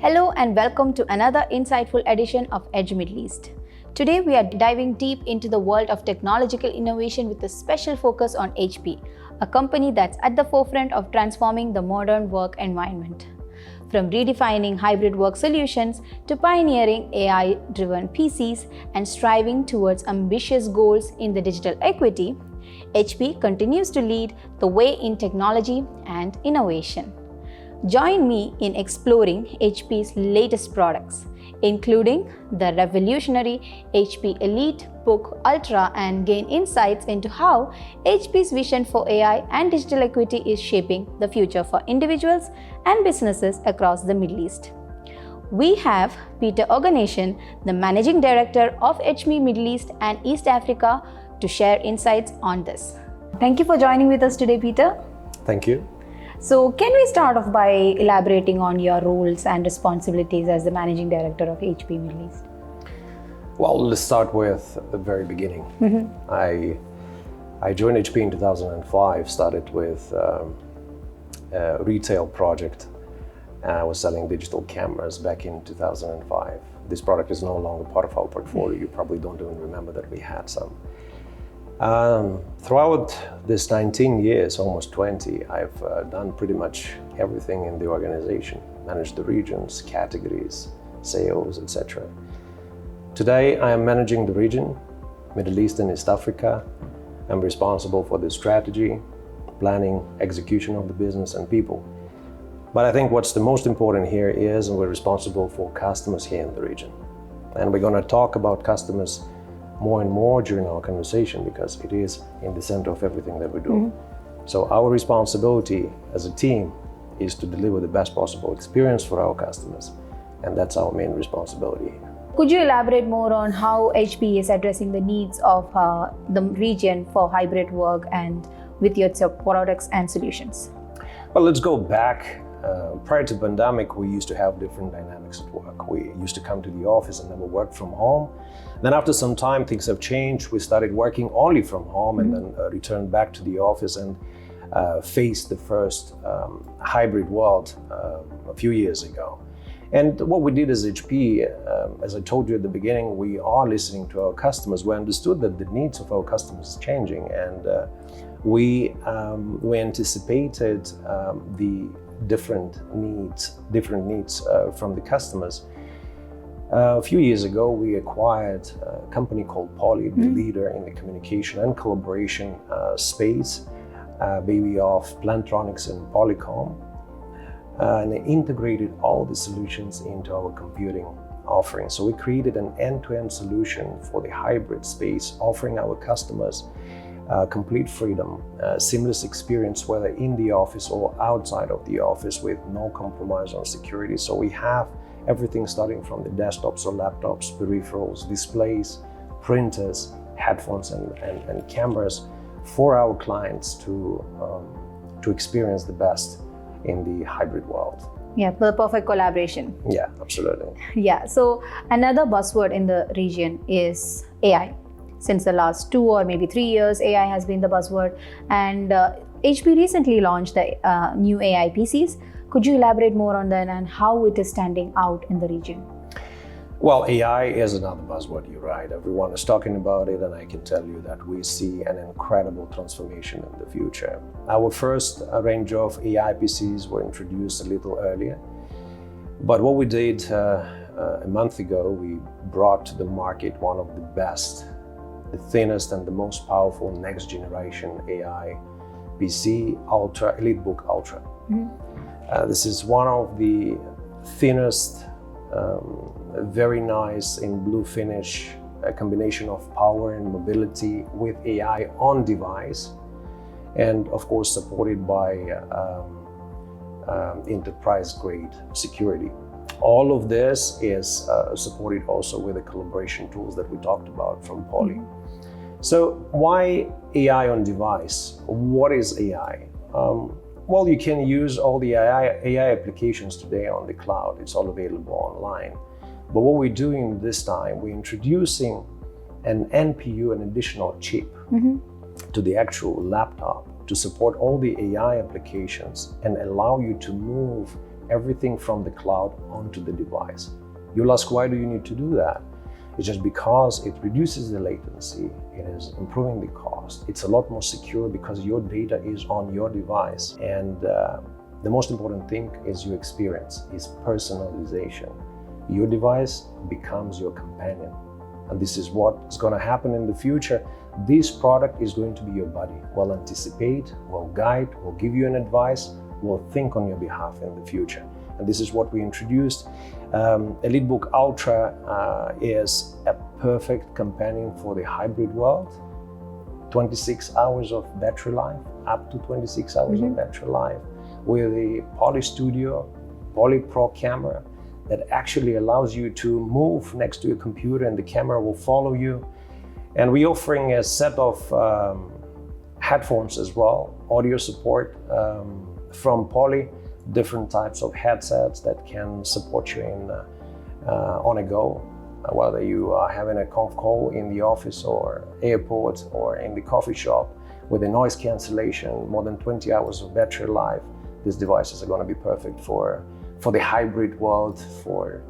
Hello and welcome to another insightful edition of Edge Middle East. Today we are diving deep into the world of technological innovation with a special focus on HP, a company that's at the forefront of transforming the modern work environment. From redefining hybrid work solutions to pioneering AI-driven PCs and striving towards ambitious goals in the digital equity, HP continues to lead the way in technology and innovation. Join me in exploring HP's latest products, including the revolutionary HP EliteBook Ultra, and gain insights into how HP's vision for AI and digital equity is shaping the future for individuals and businesses across the Middle East. We have Peter Oganesean, the Managing Director of HP Middle East and East Africa, to share insights on this. Thank you for joining with us today, Peter. Thank you. So, can we start off by elaborating on your roles and responsibilities as the Managing Director of HP Middle East? Well, let's start with the very beginning. I joined HP in 2005, started with a retail project. I was selling digital cameras back in 2005. This product is no longer part of our portfolio. You probably don't even remember that we had some. Throughout this 19 years, almost 20, I've done pretty much everything in the organization, managed the regions, categories, sales, etc. Today, I am managing the region, Middle East and East Africa. I'm responsible for the strategy, planning, execution of the business and people. But I think what's the most important here is we're responsible for customers here in the region. And we're going to talk about customers more and more during our conversation because it is in the center of everything that we do. So our responsibility as a team is to deliver the best possible experience for our customers, and that's our main responsibility. Could you elaborate more on how HP is addressing the needs of the region for hybrid work and with your products and solutions? Well, let's go back. Prior to pandemic, we used to have different dynamics at work. We used to come to the office and never work from home. Then after some time, things have changed. We started working only from home and then returned back to the office and faced the first hybrid world a few years ago. And what we did as HP, as I told you at the beginning, we are listening to our customers. We understood that the needs of our customers is changing, and we anticipated the different needs from the customers. A few years ago, we acquired a company called Poly, the leader in the communication and collaboration space, baby of Plantronics and Polycom, and integrated all the solutions into our computing offering. So we created an end-to-end solution for the hybrid space, offering our customers complete freedom, seamless experience, whether in the office or outside of the office, with no compromise on security. So we have everything starting from the desktops or laptops, peripherals, displays, printers, headphones, and cameras for our clients to experience the best in the hybrid world. Yeah, the perfect collaboration. Yeah, absolutely. Yeah, so another buzzword in the region is AI. Since the last 2 or maybe 3 years, AI has been the buzzword, and HP recently launched the new AI PCs. Could you elaborate more on that and how it is standing out in the region? Well, AI is another buzzword, you're right. Everyone is talking about it, and I can tell you that we see an incredible transformation in the future. Our first range of AI PCs were introduced a little earlier, but what we did a month ago, we brought to the market one of the best, the thinnest and the most powerful next generation AI PC, EliteBook Ultra. This is one of the thinnest, very nice in blue finish, a combination of power and mobility with AI on device, and of course supported by enterprise grade security. All of this is supported also with the collaboration tools that we talked about from Poly. So why AI on device? What is AI? Well, you can use all the AI applications today on the cloud. It's all available online. But what we're doing this time, we're introducing an NPU, an additional chip, to the actual laptop to support all the AI applications and allow you to move everything from the cloud onto the device. You'll ask, why do you need to do that? It's just because it reduces the latency, it is improving the cost, it's a lot more secure because your data is on your device. And the most important thing is your experience, is personalization. Your device becomes your companion. And this is what's going to happen in the future. This product is going to be your buddy. Will anticipate, will guide, will give you an advice, will think on your behalf in the future. And this is what we introduced. EliteBook Ultra is a perfect companion for the hybrid world. 26 hours of battery life, up to 26 hours of battery life, with a Poly Studio, Poly Pro camera that actually allows you to move next to your computer and the camera will follow you. And we're offering a set of headphones as well, audio support from Poly, different types of headsets that can support you in on a go, whether you are having a conf call in the office or airport or in the coffee shop with a noise cancellation, more than 20 hours of battery life. These devices are going to be perfect for the hybrid world, for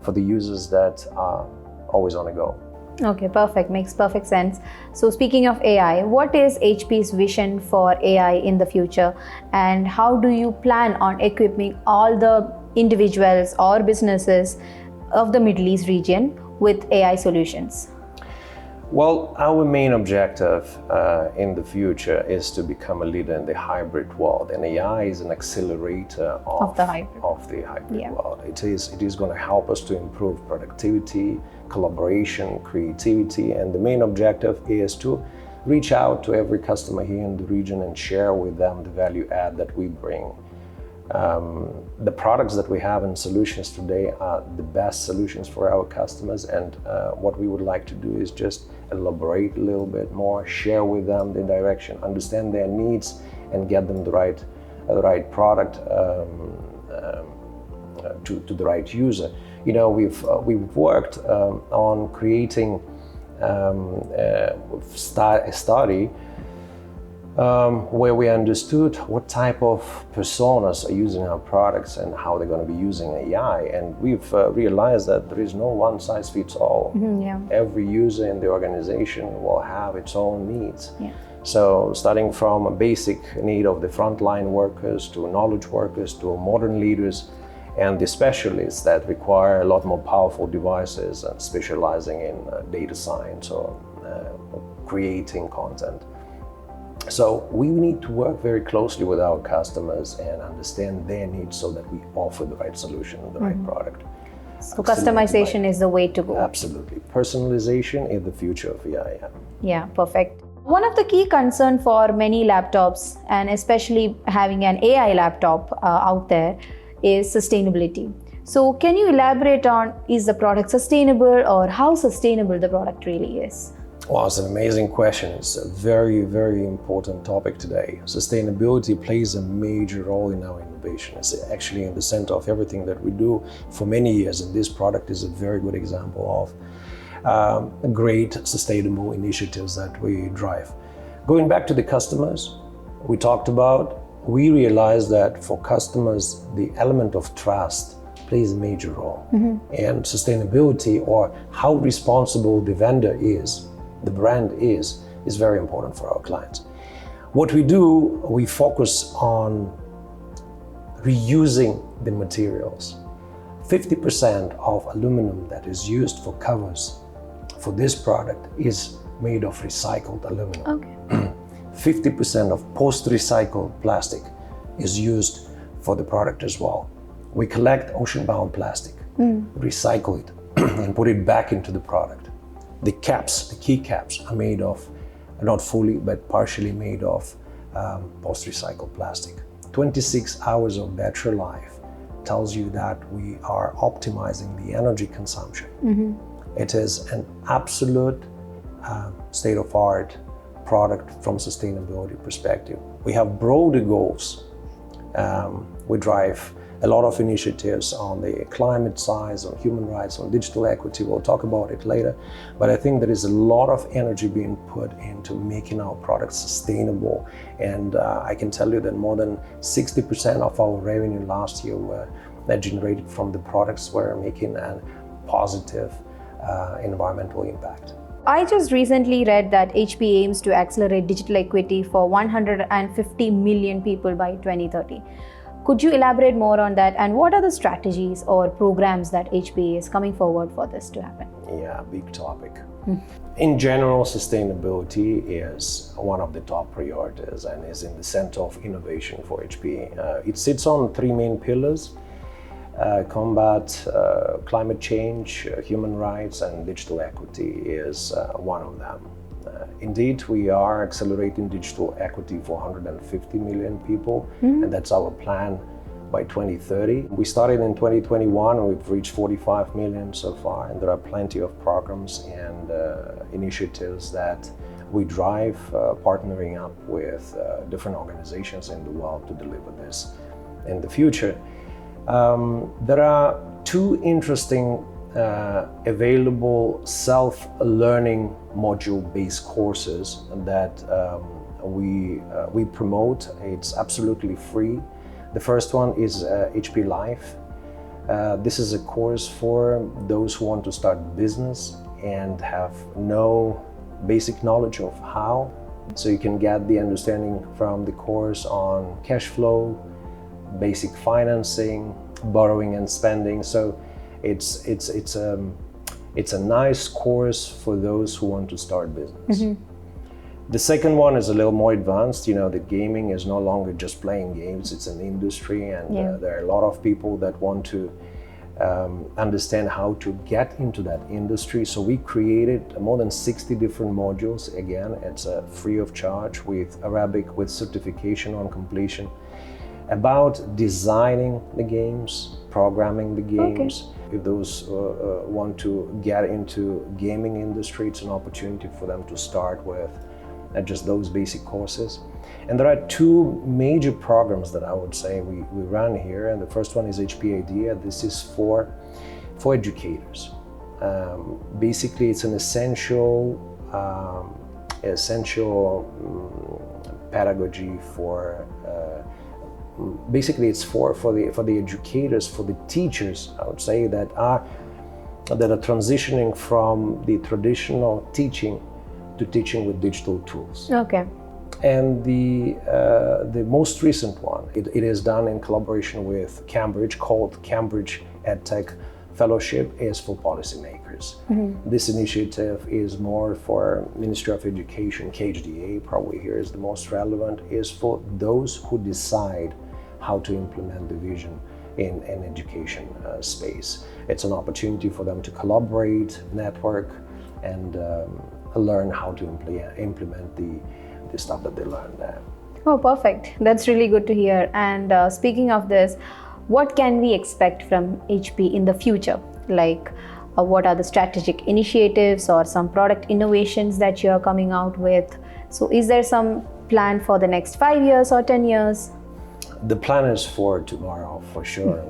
the users that are always on the go. Okay, perfect. Makes perfect sense. So speaking of AI, what is HP's vision for AI in the future, and how do you plan on equipping all the individuals or businesses of the Middle East region with AI solutions? Well, our main objective in the future is to become a leader in the hybrid world, and AI is an accelerator of the hybrid world. It is going to help us to improve productivity, collaboration, creativity, and the main objective is to reach out to every customer here in the region and share with them the value add that we bring. The products that we have and solutions today are the best solutions for our customers, and what we would like to do is just elaborate a little bit more, share with them the direction, understand their needs, and get them the right product to the right user. You know, we've worked on creating a study where we understood what type of personas are using our products and how they're going to be using AI. And we've realized that there is no one size fits all. Every user in the organization will have its own needs. So starting from a basic need of the frontline workers to knowledge workers to modern leaders and the specialists that require a lot more powerful devices and specializing in data science or creating content. So we need to work very closely with our customers and understand their needs so that we offer the right solution and the right product. So customization is the way to go. Absolutely. Personalization is the future of AI. Yeah, perfect. One of the key concerns for many laptops, and especially having an AI laptop out there, is sustainability. So can you elaborate on, is the product sustainable, or how sustainable the product really is? Well, it's an amazing question. It's a very, very important topic today. Sustainability plays a major role in our innovation. It's actually in the center of everything that we do for many years, and this product is a very good example of great sustainable initiatives that we drive. Going back to the customers we talked about, we realized that for customers, the element of trust plays a major role. And sustainability, or how responsible the vendor is, the brand is very important for our clients. What we do, we focus on reusing the materials. 50% of aluminum that is used for covers for this product is made of recycled aluminum. 50% of post-recycled plastic is used for the product as well. We collect ocean-bound plastic, recycle it, and put it back into the product. The caps, the key caps, are made of, not fully, but partially made of post-recycled plastic. 26 hours of battery life tells you that we are optimizing the energy consumption. It is an absolute state-of-art product from sustainability perspective. We have broader goals. We drive a lot of initiatives on the climate side, on human rights, on digital equity. We'll talk about it later. But I think there is a lot of energy being put into making our products sustainable. And I can tell you that more than 60% of our revenue last year were generated from the products we're making a positive environmental impact. I just recently read that HP aims to accelerate digital equity for 150 million people by 2030. Could you elaborate more on that, and what are the strategies or programs that HP is coming forward for this to happen? Yeah, big topic. In general, sustainability is one of the top priorities and is in the center of innovation for HP. It sits on three main pillars: combat climate change, human rights, and digital equity is one of them. Indeed, we are accelerating digital equity for 150 million people, and that's our plan by 2030. We started in 2021, and we've reached 45 million so far, and there are plenty of programs and initiatives that we drive, partnering up with different organizations in the world to deliver this in the future. There are two interesting available self-learning module-based courses that we promote. It's absolutely free. The first one is HP Life. This is a course for those who want to start business and have no basic knowledge of how. So you can get the understanding from the course on cash flow, basic financing, borrowing and spending. So it's a nice course for those who want to start business. The second one is a little more advanced. You know, the gaming is no longer just playing games, it's an industry, and there are a lot of people that want to understand how to get into that industry. So we created more than 60 different modules. Again, it's free of charge, with Arabic, with certification on completion, about designing the games, programming the games. If those want to get into gaming industry, it's an opportunity for them to start with just those basic courses. And there are two major programs that I would say we run here. And the first one is HP Idea. This is for educators. Basically, it's an essential pedagogy for basically it's for the educators, for the teachers, I would say, that are transitioning from the traditional teaching to teaching with digital tools. Okay. And the most recent one, it is done in collaboration with Cambridge, called Cambridge EdTech Fellowship, is for policymakers. This initiative is more for Ministry of Education, KHDA, probably here is the most relevant, is for those who decide how to implement the vision in an education space. It's an opportunity for them to collaborate, network, and learn how to implement the stuff that they learned there. Oh, perfect. That's really good to hear. And speaking of this, what can we expect from HP in the future? Like, what are the strategic initiatives or some product innovations that you are coming out with? So is there some plan for the next 5 years or 10 years? The plan is for tomorrow, for sure.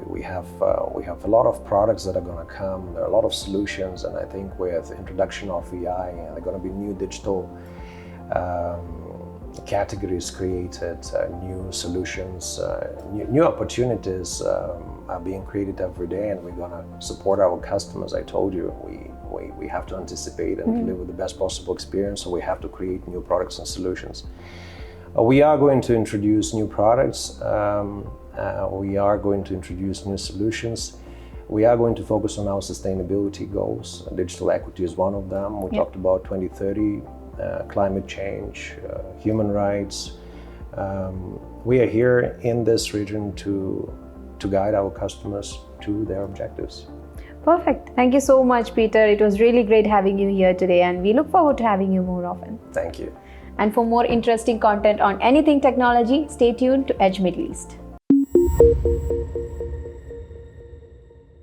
We have a lot of products that are going to come. There are a lot of solutions, and I think with introduction of AI, there are going to be new digital categories created, new solutions, new opportunities are being created every day, and we're going to support our customers. I told you, we have to anticipate and deliver the best possible experience, so we have to create new products and solutions. We are going to introduce new products, we are going to introduce new solutions. We are going to focus on our sustainability goals. Digital equity is one of them. We talked about 2030, climate change, human rights. We are here in this region to guide our customers to their objectives. Perfect. Thank you so much, Peter. It was really great having you here today, and we look forward to having you more often. Thank you. And for more interesting content on anything technology, stay tuned to Edge Middle East.